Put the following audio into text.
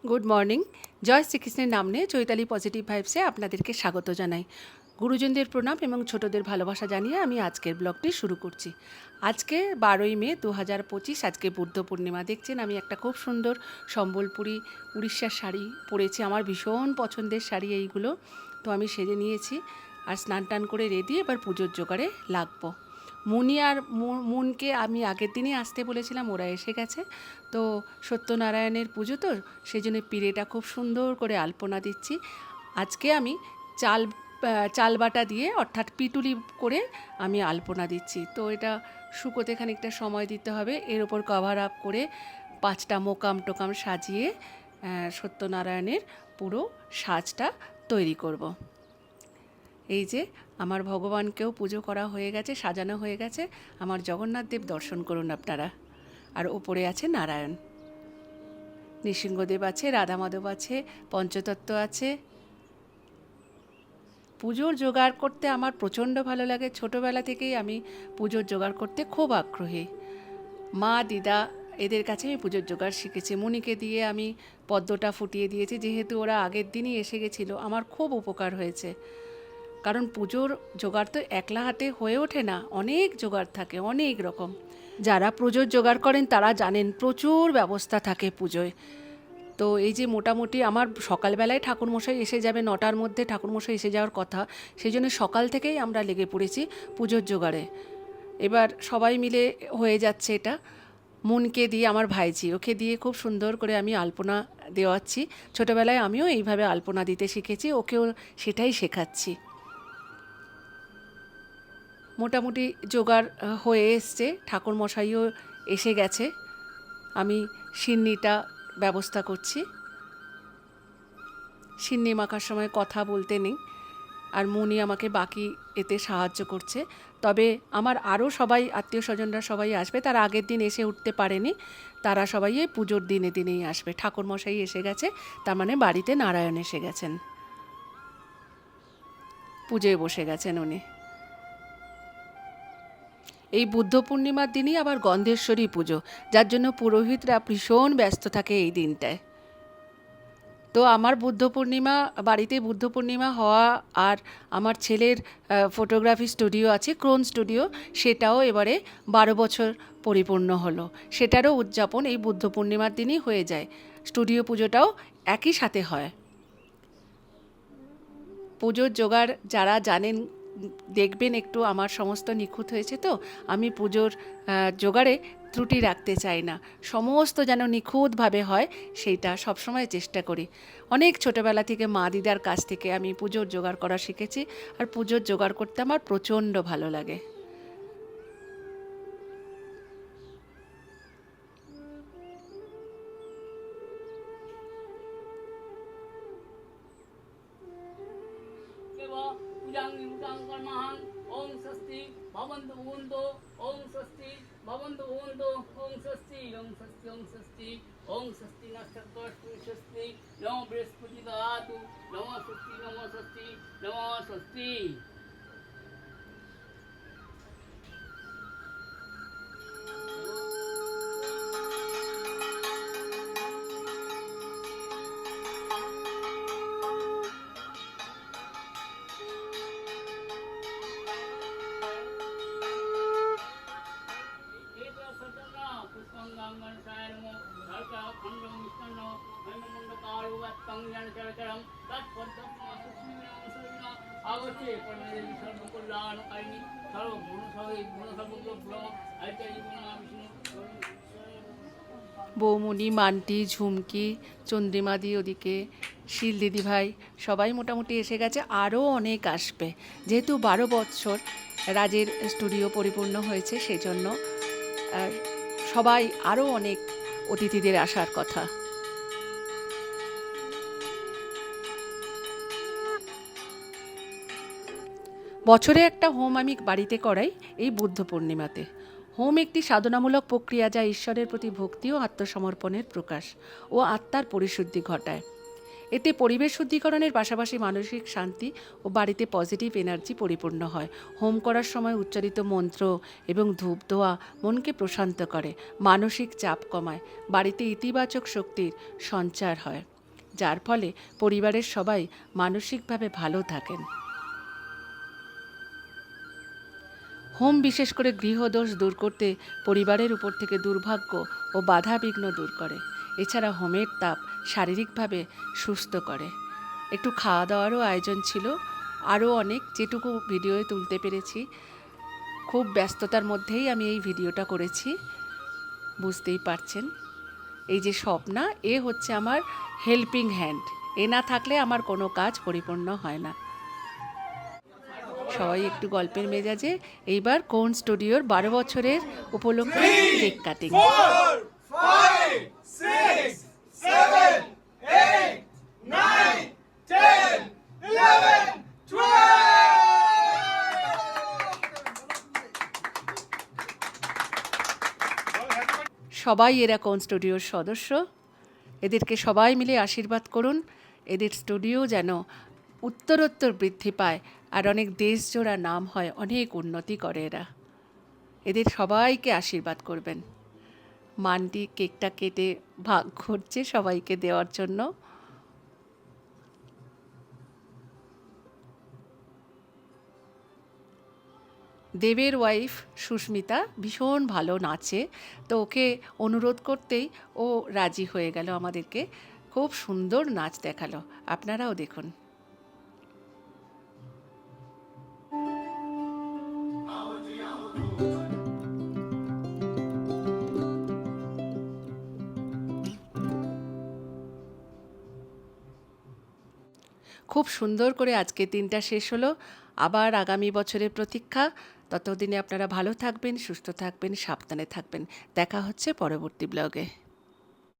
Good morning. জয় শ্রীকৃষ্ণের নাম নিয়ে চৈতালি পজিটিভ ভাইবসে আপনাদেরকে স্বাগত জানাই। গুরুজনদের প্রণাম এবং ছোটদের ভালোবাসা জানিয়ে আমি আজকের ব্লগটি শুরু করছি। আজকে 12ই মে 2025, আজকে বুদ্ধ পূর্ণিমা। দেখছেন আমি একটা খুব সুন্দর সম্বলপুরি উড়িষ্যার শাড়ি পরেছি। আমার ভীষণ পছন্দের শাড়ি এইগুলো। তো আমি সেজে নিয়েছি আর স্নান টান করে রেডি, এবার পুজোর জোগাড়ে লাগবো। মুনি আর মুনকে আমি আগের দিনই আসতে বলেছিলাম, ওরা এসে গেছে। তো সত্যনারায়ণের পুজো, তো সেই জন্য পিড়েটা খুব সুন্দর করে আলপনা দিচ্ছি। আজকে আমি চাল বাটা দিয়ে, অর্থাৎ পিটুলি করে আমি আলপনা দিচ্ছি। তো এটা শুকোতে খানিকটা সময় দিতে হবে। এর ওপর কভার আপ করে 5টা মোকাম টোকাম সাজিয়ে সত্যনারায়ণের পুরো সাজটা তৈরি করব। এই যে আমার ভগবানকেও পুজো করা হয়ে গেছে, সাজানো হয়ে গেছে। আমার জগন্নাথ দেব দর্শন করুন আপনারা। আর ওপরে আছে নারায়ণ, নৃসিংহদেব আছে, রাধা মাধব আছে, পঞ্চতত্ত্ব আছে। পুজোর জোগাড় করতে আমার প্রচণ্ড ভালো লাগে। ছোটোবেলা থেকেই আমি পুজোর জোগাড় করতে খুব আগ্রহী। মা, দিদা এদের কাছে আমি পুজোর জোগাড় শিখেছি। মুনিকে দিয়ে আমি পদ্মটা ফুটিয়ে দিয়েছি, যেহেতু ওরা আগের দিনই এসে গেছিলো। আমার খুব উপকার হয়েছে, কারণ পুজোর জোগাড় তো একলা হাতে হয়ে ওঠে না, অনেক জোগাড় থাকে, অনেক রকম। যারা পুজোর জোগাড় করেন তারা জানেন প্রচুর ব্যবস্থা থাকে পুজোয়। তো এই যে মোটামুটি আমার সকালবেলায় ঠাকুরমশাই এসে যাবে, 9টার মধ্যে ঠাকুরমশাই এসে যাওয়ার কথা। সেই জন্য সকাল থেকেই আমরা লেগে পড়েছি পুজোর জোগাড়ে। এবার সবাই মিলে হয়ে যাচ্ছে এটা। মুনকে দিয়ে, আমার ভাইজি, ওকে দিয়ে খুব সুন্দর করে আমি আলপনা দেওয়াচ্ছি। ছোটোবেলায় আমিও এইভাবে আলপনা দিতে শিখেছি, ওকেও সেটাই শেখাচ্ছি। মোটামুটি জোগাড় হয়ে এসছে, ঠাকুরমশাইও এসে গেছে। আমি সিন্নিটা ব্যবস্থা করছি। সিন্নি মাখার সময় কথা বলতে নেই, আর মুনি আমাকে বাকি এতে সাহায্য করছে। তবে আমার আরও সবাই আত্মীয় স্বজনরা সবাই আসবে, তারা আগের দিন এসে উঠতে পারেনি। তারা সবাই এই পুজোর দিনেই আসবে। ঠাকুরমশাই এসে গেছে, তার মানে বাড়িতে নারায়ণ এসে গেছেন, পুজোয় বসে গেছেন উনি। এই বুদ্ধ পূর্ণিমার দিনই আবার গন্ধেশ্বরী পুজো, যার জন্য পুরোহিতরা ভীষণ ব্যস্ত থাকে এই দিনটায়। তো আমার বাড়িতে বুদ্ধ পূর্ণিমা হওয়া, আর আমার ছেলের ফটোগ্রাফি স্টুডিও আছে, ক্রোন স্টুডিও, সেটাও এবারে 12 বছর পরিপূর্ণ হলো। সেটারও উদযাপন এই বুদ্ধ পূর্ণিমার দিনই হয়ে যায়। স্টুডিও পুজোটাও একই সাথে হয়। পুজোর জোগাড় যারা জানেন দেখবেন, একটু আমার সমস্ত নিখুঁত হয়েছে। তো আমি পুজোর জোগাড়ে ত্রুটি রাখতে চাই না, সমস্ত যেন নিখুঁতভাবে হয় সেইটা সবসময় চেষ্টা করি। অনেক ছোটোবেলা থেকে মা দিদার কাছ থেকে আমি পুজোর জোগাড় করা শিখেছি, আর পুজোর জোগাড় করতে আমার প্রচণ্ড ভালো লাগে। ओम स्वस्ति भवन्तु भवन्तु ओम स्वस्ति भवन्तु भवन्तु ओम स्वस्ति ओम स्वस्ति ओम स्वस्ति ओम स्वस्ति नक्षत्र स्वस्ति नमो बृहस्पति ददातु नमो स्वस्ति नमो स्वस्ति नमो स्वस्ति। বৌমণি, মান্টি, ঝুমকি, চন্দ্রিমাদি ওদিকে, শিল দিদিভাই সবাই মোটামুটি এসে গেছে। আরও অনেক আসবে, যেহেতু 12 বছর রাজের স্টুডিও পরিপূর্ণ হয়েছে, সেজন্য সবাই আরও অনেক অতিথিদের আসার কথা। বছরে একটা হোম আমি বাড়িতে করাই এই বুদ্ধ পূর্ণিমাতে। হোম একটি সাধনামূলক প্রক্রিয়া, যা ঈশ্বরের প্রতি ভক্তি ও আত্মসমর্পণের প্রকাশ ও আত্মার পরিশুদ্ধি ঘটায়। এতে পরিবেশ শুদ্ধিকরণের পাশাপাশি মানসিক শান্তি ও বাড়িতে পজিটিভ এনার্জি পরিপূর্ণ হয়। হোম করার সময় উচ্চারিত মন্ত্র এবং ধূপ দেওয়া মনকে প্রশান্ত করে, মানসিক চাপ কমায়, বাড়িতে ইতিবাচক শক্তির সঞ্চার হয়। যার ফলে পরিবারের সবাই মানসিকভাবে ভালো থাকেন। হোম বিশেষ করে গৃহদোষ দূর করতে পরিবারের উপর থেকে দুর্ভাগ্য ও বাধাবিঘ্ন দূর করে। এছাড়া হোমের তাপ শারীরিকভাবে সুস্থ করে। একটু খাওয়া দাওয়ারও আয়োজন ছিল, আরও অনেক যেটুকু ভিডিওয়ে তুলতে পেরেছি। খুব ব্যস্ততার মধ্যেই আমি এই ভিডিওটা করেছি, বুঝতেই পারছেন। এই যে স্বপ্না, এ হচ্ছে আমার হেল্পিং হ্যান্ড। এ না থাকলে আমার কোনো কাজ পরিপূর্ণ হয় না। সবাই একটু গল্পের মেজাজে। এইবার কোন স্টুডিওর 12 বছরের উপলক্ষে কেক কাটিং। 4, 5, 6, 7, 8, 9, 10, 11, 12! সবাই এরা কোন স্টুডিওর সদস্য। এদেরকে সবাই মিলে আশীর্বাদ করুন। এদের স্টুডিও যেন উত্তরোত্তর বৃদ্ধি পায় আর অনেক দেশজোড়া নাম হয়, অনেক উন্নতি করে এরা। এদের সবাইকে আশীর্বাদ করবেন। মান্টি কেকটা কেটে ভাগ করছে সবাইকে দেওয়ার জন্য। দেবের ওয়াইফ সুস্মিতা ভীষণ ভালো নাচে, তো ওকে অনুরোধ করতেই ও রাজি হয়ে গেল আমাদেরকে। খুব সুন্দর নাচ দেখালো, আপনারাও দেখুন। খুব সুন্দর করে আজকে দিনটা শেষ হলো। আবার আগামী বছরের প্রতীক্ষা। ততদিনে আপনারা ভালো থাকবেন, সুস্থ থাকবেন, সাবধানে থাকবেন। দেখা হচ্ছে পরবর্তী ব্লগে।